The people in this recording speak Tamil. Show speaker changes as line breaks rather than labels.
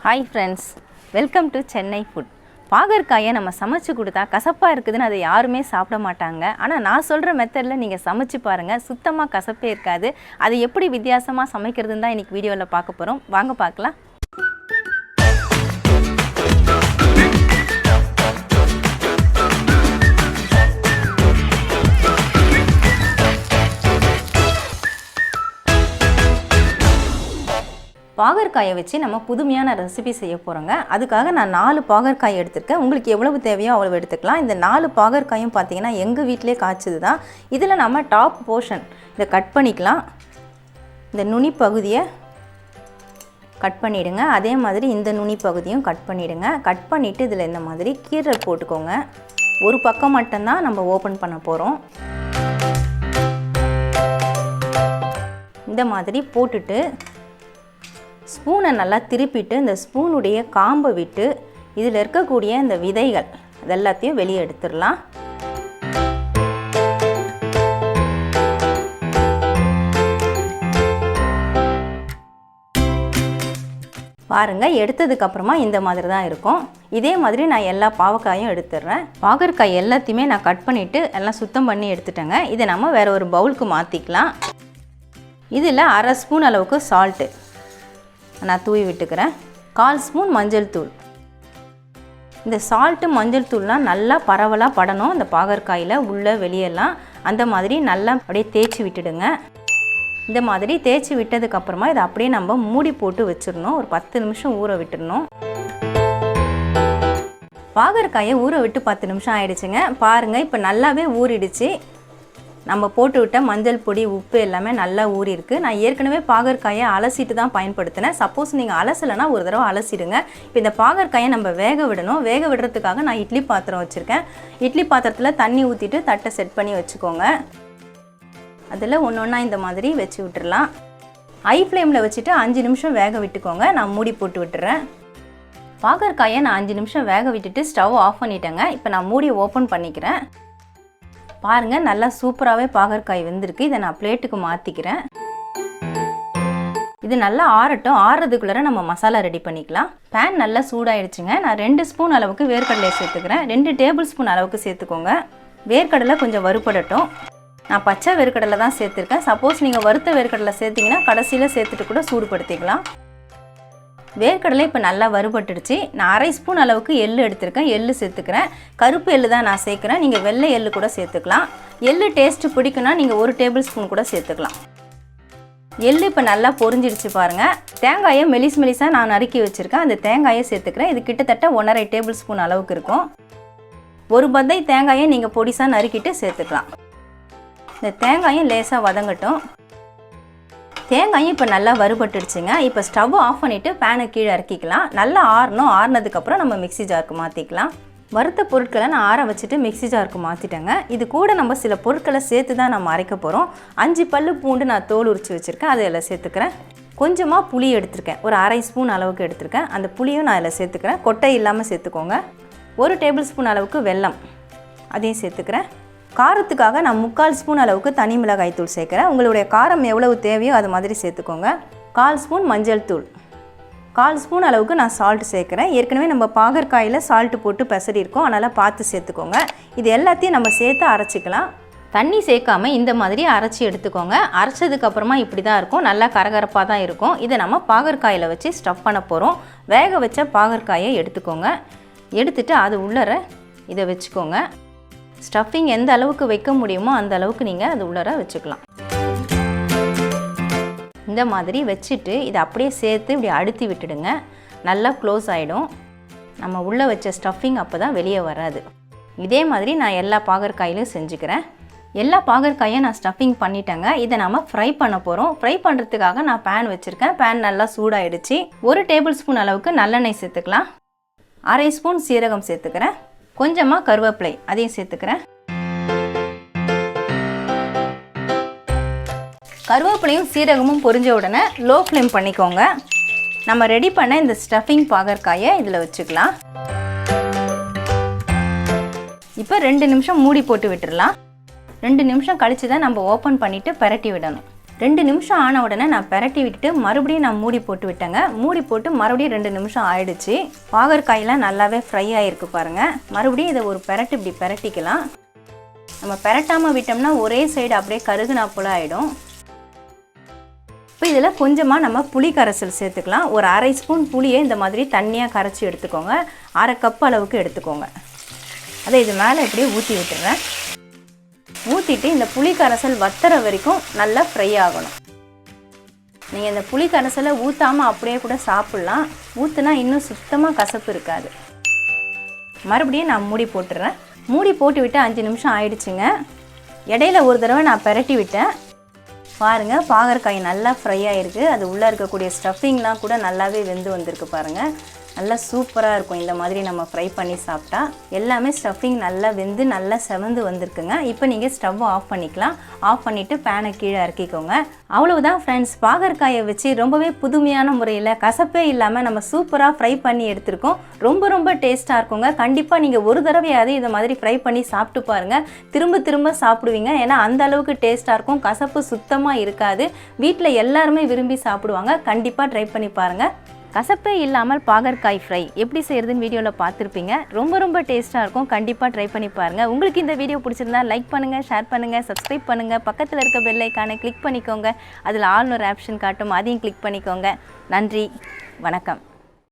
Hi friends, welcome to Chennai food. பாகற்காயை நம்ம சமைச்சு கொடுத்தா கசப்பா இருக்குதுன்னு அதை யாருமே சாப்பிட மாட்டாங்க. ஆனா நான் சொல்ற மெத்தட்ல நீங்க சமைச்சு பாருங்க, சுத்தமா கசப்பே இருக்காது. அது எப்படி வித்தியாசமா சமைக்கிறதுன்னு தான் இன்னைக்கு வீடியோல பார்க்க போறோம். வாங்க பார்க்கலாம். பாகற்காயை வச்சு நம்ம புதுமையான ரெசிபி செய்ய போகிறோங்க. அதுக்காக நான் 4 பாகற்காய் எடுத்துருக்கேன். உங்களுக்கு எவ்வளவு தேவையோ அவ்வளவு எடுத்துக்கலாம். இந்த 4 பாகற்காயும் பார்த்தீங்கன்னா எங்கள் வீட்டிலே காய்ச்சது தான். இதில் நம்ம டாப் போர்ஷன் இதை கட் பண்ணிக்கலாம். இந்த நுனி பகுதியை கட் பண்ணிவிடுங்க. அதே மாதிரி இந்த நுனி பகுதியும் கட் பண்ணிவிடுங்க. கட் பண்ணிவிட்டு இதில் இந்த மாதிரி கீரல் போட்டுக்கோங்க. ஒரு பக்கம் மட்டும்தான் நம்ம ஓப்பன் பண்ண போகிறோம். இந்த மாதிரி போட்டுட்டு ஸ்பூனை நல்லா திருப்பிட்டு இந்த ஸ்பூனுடைய காம்பை விட்டு இதில் இருக்கக்கூடிய இந்த விதைகள் அதெல்லாத்தையும் வெளியே எடுத்துடலாம். பாருங்கள், எடுத்ததுக்கப்புறமா இந்த மாதிரி தான் இருக்கும். இதே மாதிரி நான் எல்லா பாவக்காயும் எடுத்துடுறேன். பாகற்காய் எல்லாத்தையுமே நான் கட் பண்ணிவிட்டு எல்லாம் சுத்தம் பண்ணி எடுத்துட்டேங்க. இதை நம்ம வேறு ஒரு பவுலுக்கு மாற்றிக்கலாம். இதில் 1/2 ஸ்பூன் அளவுக்கு சால்ட்டு நான் தூவி விட்டுக்கிறேன். 1/4 ஸ்பூன் மஞ்சள் தூள். இந்த சால்ட்டு மஞ்சள் தூள்லாம் நல்லா பரவலாக படணும் இந்த பாகற்காயில் உள்ள வெளியெல்லாம். அந்த மாதிரி நல்லா அப்படியே தேய்ச்சி விட்டுடுங்க. இந்த மாதிரி தேய்ச்சி விட்டதுக்கப்புறமா இதை அப்படியே நம்ம மூடி போட்டு வச்சிடணும். ஒரு 10 நிமிஷம் ஊற விட்டுடணும். பாகற்காயை ஊற விட்டு 10 நிமிஷம் ஆயிடுச்சுங்க. பாருங்கள், இப்போ நல்லாவே ஊறிடுச்சு. நம்ம போட்டு விட்ட மஞ்சள் பொடி, உப்பு எல்லாமே நல்லா ஊறி இருக்குது. நான் ஏற்கனவே பாகற்காயை அலசிட்டு தான் பயன்படுத்தினேன். சப்போஸ் நீங்கள் அலசலைன்னா ஒரு தடவை அலசிடுங்க. இப்போ இந்த பாகற்காயை நம்ம வேக விடணும். வேக விடுறதுக்காக நான் இட்லி பாத்திரம் வச்சுருக்கேன். இட்லி பாத்திரத்தில் தண்ணி ஊற்றிட்டு தட்டை செட் பண்ணி வச்சுக்கோங்க. அதில் ஒன்று ஒன்றா இந்த மாதிரி வச்சு விட்டுடலாம். ஹை ஃப்ளேமில் வச்சுட்டு 5 நிமிஷம் வேக விட்டுக்கோங்க. நான் மூடி போட்டு விட்டுறேன். பாகற்காயை நான் 5 நிமிஷம் வேக விட்டுட்டு ஸ்டவ் ஆஃப் பண்ணிட்டேங்க. இப்போ நான் மூடி ஓப்பன் பண்ணிக்கிறேன். பாருங்கள், நல்லா சூப்பராகவே பாகற்காய் வெந்திருக்கு. இதை நான் பிளேட்டுக்கு மாற்றிக்கிறேன். இது நல்லா ஆறட்டும். ஆறுறதுக்குள்ளே நம்ம மசாலா ரெடி பண்ணிக்கலாம். பேன் நல்லா சூடாயிடுச்சுங்க. நான் 2 ஸ்பூன் அளவுக்கு வேர்க்கடலை சேர்த்துக்கிறேன். 2 டேபிள் ஸ்பூன் அளவுக்கு சேர்த்துக்கோங்க. வேர்க்கடலை கொஞ்சம் வறுபடட்டும். நான் பச்சை வேர்க்கடலை தான் சேர்த்துருக்கேன். சப்போஸ் நீங்கள் வறுத்த வேர்க்கடலை சேர்த்திங்கன்னா கடைசியில் சேர்த்துட்டு கூட சூடுபடுத்திக்கலாம். வேர்க்கடலை இப்போ நல்லா வறுபட்டுடுச்சு. நான் 1/2 ஸ்பூன் அளவுக்கு எள்ளு எடுத்துருக்கேன். எள்ளு சேர்த்துக்கிறேன். கருப்பு எள்ளு தான் நான் சேர்க்குறேன். நீங்கள் வெள்ளை எள்ளு கூட சேர்த்துக்கலாம். எள்ளு டேஸ்ட்டு பிடிக்குன்னா நீங்கள் 1 டேபிள் ஸ்பூன் கூட சேர்த்துக்கலாம். எள்ளு இப்போ நல்லா பொரிஞ்சிடுச்சு பாருங்கள். தேங்காயை மெலிசாக நான் நறுக்கி வச்சுருக்கேன். அந்த தேங்காயை சேர்த்துக்கிறேன். இது கிட்டத்தட்ட 1/2 டேபிள் ஸ்பூன் அளவுக்கு இருக்கும். ஒரு பத்தை தேங்காயை நீங்கள் பொடிசாக நறுக்கிட்டு சேர்த்துக்கலாம். இந்த தேங்காயும் லேசாக வதங்கட்டும். தேங்காயும் இப்போ நல்லா வறுபட்டுடுச்சுங்க. இப்போ ஸ்டவ் ஆஃப் பண்ணிவிட்டு பேனை கீழே இறக்கிக்கலாம். நல்லா ஆறணும். ஆறினதுக்கப்புறம் நம்ம மிக்ஸி ஜாருக்கு மாற்றிக்கலாம். வறுத்த பொருட்களை நான் ஆற வச்சுட்டு மிக்ஸி ஜாருக்கு மாற்றிட்டேங்க. இது கூட நம்ம சில பொருட்களை சேர்த்து தான் நம்ம அரைக்க போகிறோம். 5 பல்லு பூண்டு நான் தோல் உரித்து வச்சுருக்கேன். அதை எல்லாம் சேர்த்துக்கிறேன். கொஞ்சமாக புளி எடுத்துருக்கேன். ஒரு 1/2 ஸ்பூன் அளவுக்கு எடுத்துருக்கேன். அந்த புளியும் நான் இதில் சேர்த்துக்கிறேன். கொட்டை இல்லாமல் சேர்த்துக்கோங்க. 1 டேபிள் ஸ்பூன் அளவுக்கு வெல்லம் அதையும் சேர்த்துக்கிறேன். காரத்துக்காக நான் 3/4 ஸ்பூன் அளவுக்கு தனி மிளகாய் தூள் சேர்க்குறேன். உங்களுடைய காரம் எவ்வளவு தேவையோ அது மாதிரி சேர்த்துக்கோங்க. 1/4 ஸ்பூன் மஞ்சள் தூள், 1/4 ஸ்பூன் அளவுக்கு நான் சால்ட் சேர்க்குறேன். ஏற்கனவே நம்ம பாகற்காயில் சால்ட்டு போட்டு பெசரி இருக்கோம், அதனால் பார்த்து சேர்த்துக்கோங்க. இது எல்லாத்தையும் நம்ம சேர்த்து அரைச்சிக்கலாம். தண்ணி சேர்க்காம இந்த மாதிரி அரைச்சி எடுத்துக்கோங்க. அரைச்சதுக்கப்புறமா இப்படி தான் இருக்கும். நல்லா கரகரப்பாக தான் இருக்கும். இதை நம்ம பாகற்காயில் வச்சு ஸ்டஃப் பண்ண போகிறோம். வேக வச்ச பாகற்காயை எடுத்துக்கோங்க. எடுத்துட்டு அது உள்ளர இதை வச்சுக்கோங்க. ஸ்டஃபிங் எந்த அளவுக்கு வைக்க முடியுமோ அந்த அளவுக்கு நீங்கள் அது உள்ளர வச்சுக்கலாம். இந்த மாதிரி வச்சுட்டு இதை அப்படியே சேர்த்து இப்படி அழுத்தி விட்டுடுங்க. நல்லா க்ளோஸ் ஆகிடும். நம்ம உள்ளே வச்ச ஸ்டஃபிங் அப்போ தான் வெளியே வராது. இதே மாதிரி நான் எல்லா பாகற்காயிலும் செஞ்சுக்கிறேன். எல்லா பாகற்காயும் நான் ஸ்டஃபிங் பண்ணிட்டேங்க. இதை நம்ம ஃப்ரை பண்ண போகிறோம். ஃப்ரை பண்ணுறதுக்காக நான் பேன் வச்சுருக்கேன். பேன் நல்லா சூடாயிடுச்சு. 1 டேபிள் ஸ்பூன் அளவுக்கு நல்லெண்ணெய் சேர்த்துக்கலாம். 1/2 ஸ்பூன் சீரகம் சேர்த்துக்கிறேன். கொஞ்சமாக கருவேப்பிலை அதையும் சேர்த்துக்கிறேன். கருவேப்பிலையும் சீரகமும் பொரிஞ்ச உடனே லோ ஃப்ளேம் பண்ணிக்கோங்க. நம்ம ரெடி பண்ண இந்த ஸ்டஃபிங் பாகற்காயை இதில் வச்சுக்கலாம். இப்போ 2 நிமிஷம் மூடி போட்டு விட்டுடலாம். 2 நிமிஷம் கழித்து தான் நம்ம ஓப்பன் பண்ணிவிட்டு பரட்டி விடணும். 2 நிமிஷம் ஆன உடனே நான் பெரட்டி விட்டுட்டு மறுபடியும் நான் மூடி போட்டு விட்டேங்க. மூடி போட்டு மறுபடியும் 2 நிமிஷம் ஆயிடுச்சு. பாகற்காயெல்லாம் நல்லாவே ஃப்ரை ஆகிருக்கு பாருங்கள். மறுபடியும் இதை ஒரு பெரட்டு இப்படி பெரட்டிக்கலாம். நம்ம பெரட்டாமல் விட்டோம்னா ஒரே சைடு அப்படியே கருகுனா போல் ஆகிடும். இப்போ இதில் கொஞ்சமாக நம்ம புளி கரைசல் சேர்த்துக்கலாம். ஒரு 1/2 ஸ்பூன் புளியை இந்த மாதிரி தண்ணியாக கரைச்சி எடுத்துக்கோங்க. 1/2 கப் அளவுக்கு எடுத்துக்கோங்க. அதை இது மேலே இப்படியே ஊற்றி விட்டுறேன். ஊற்றிட்டு இந்த புளி கரைசல் வத்துற வரைக்கும் நல்லா ஃப்ரை ஆகணும். நீங்கள் இந்த புளி கரைசலை ஊற்றாமல் அப்படியே கூட சாப்பிட்லாம். ஊற்றுனா இன்னும் சுத்தமாக கசப்பு இருக்காது. மறுபடியும் நான் மூடி போட்டுறேன். மூடி போட்டு விட்டு 5 நிமிஷம் ஆயிடுச்சுங்க. இடையில ஒரு தடவை நான் பெரட்டி விட்டேன். பாருங்கள், பாகற்காய் நல்லா ஃப்ரை ஆகிருக்கு. அது உள்ளே இருக்கக்கூடிய ஸ்டஃபிங்லாம் கூட நல்லாவே வெந்து வந்திருக்கு பாருங்கள். நல்லா சூப்பராக இருக்கும் இந்த மாதிரி நம்ம ஃப்ரை பண்ணி சாப்பிட்டா. எல்லாமே ஸ்டஃபிங் நல்லா வெந்து நல்லா செவந்து வந்திருக்குங்க. இப்போ நீங்கள் ஸ்டவ்வை ஆஃப் பண்ணிக்கலாம். ஆஃப் பண்ணிவிட்டு பேனை கீழே இறக்கிக்கோங்க. அவ்வளவுதான் ஃப்ரெண்ட்ஸ், பாகற்காயை வச்சு ரொம்பவே புதுமையான முறையில் கசப்பே இல்லாமல் நம்ம சூப்பராக ஃப்ரை பண்ணி எடுத்திருக்கோம். ரொம்ப டேஸ்ட்டாக இருக்குங்க. கண்டிப்பாக நீங்கள் ஒரு தடவையாவது இதை மாதிரி ஃப்ரை பண்ணி சாப்பிட்டு பாருங்கள். திரும்ப சாப்பிடுவீங்க. ஏன்னா அந்த அளவுக்கு டேஸ்ட்டாக இருக்கும். கசப்பு சுத்தமாக இருக்காது. வீட்டில் எல்லாருமே விரும்பி சாப்பிடுவாங்க. கண்டிப்பாக ட்ரை பண்ணி பாருங்கள். கசப்பே இல்லாமல் பாகற்காய் ஃப்ரை எப்படி செய்கிறதுன்னு வீடியோவில் பார்த்துருப்பீங்க. ரொம்ப டேஸ்ட்டாக இருக்கும். கண்டிப்பாக ட்ரை பண்ணி பாருங்கள். உங்களுக்கு இந்த வீடியோ பிடிச்சிருந்தா லைக் பண்ணுங்கள், ஷேர் பண்ணுங்கள், சப்ஸ்கிரைப் பண்ணுங்கள். பக்கத்தில் இருக்க பெல் ஐக்கானை கிளிக் பண்ணிக்கோங்க. அதில் ஆல்னு ஒரு ஆப்ஷன் காட்டும், அதையும் கிளிக் பண்ணிக்கோங்க. நன்றி, வணக்கம்.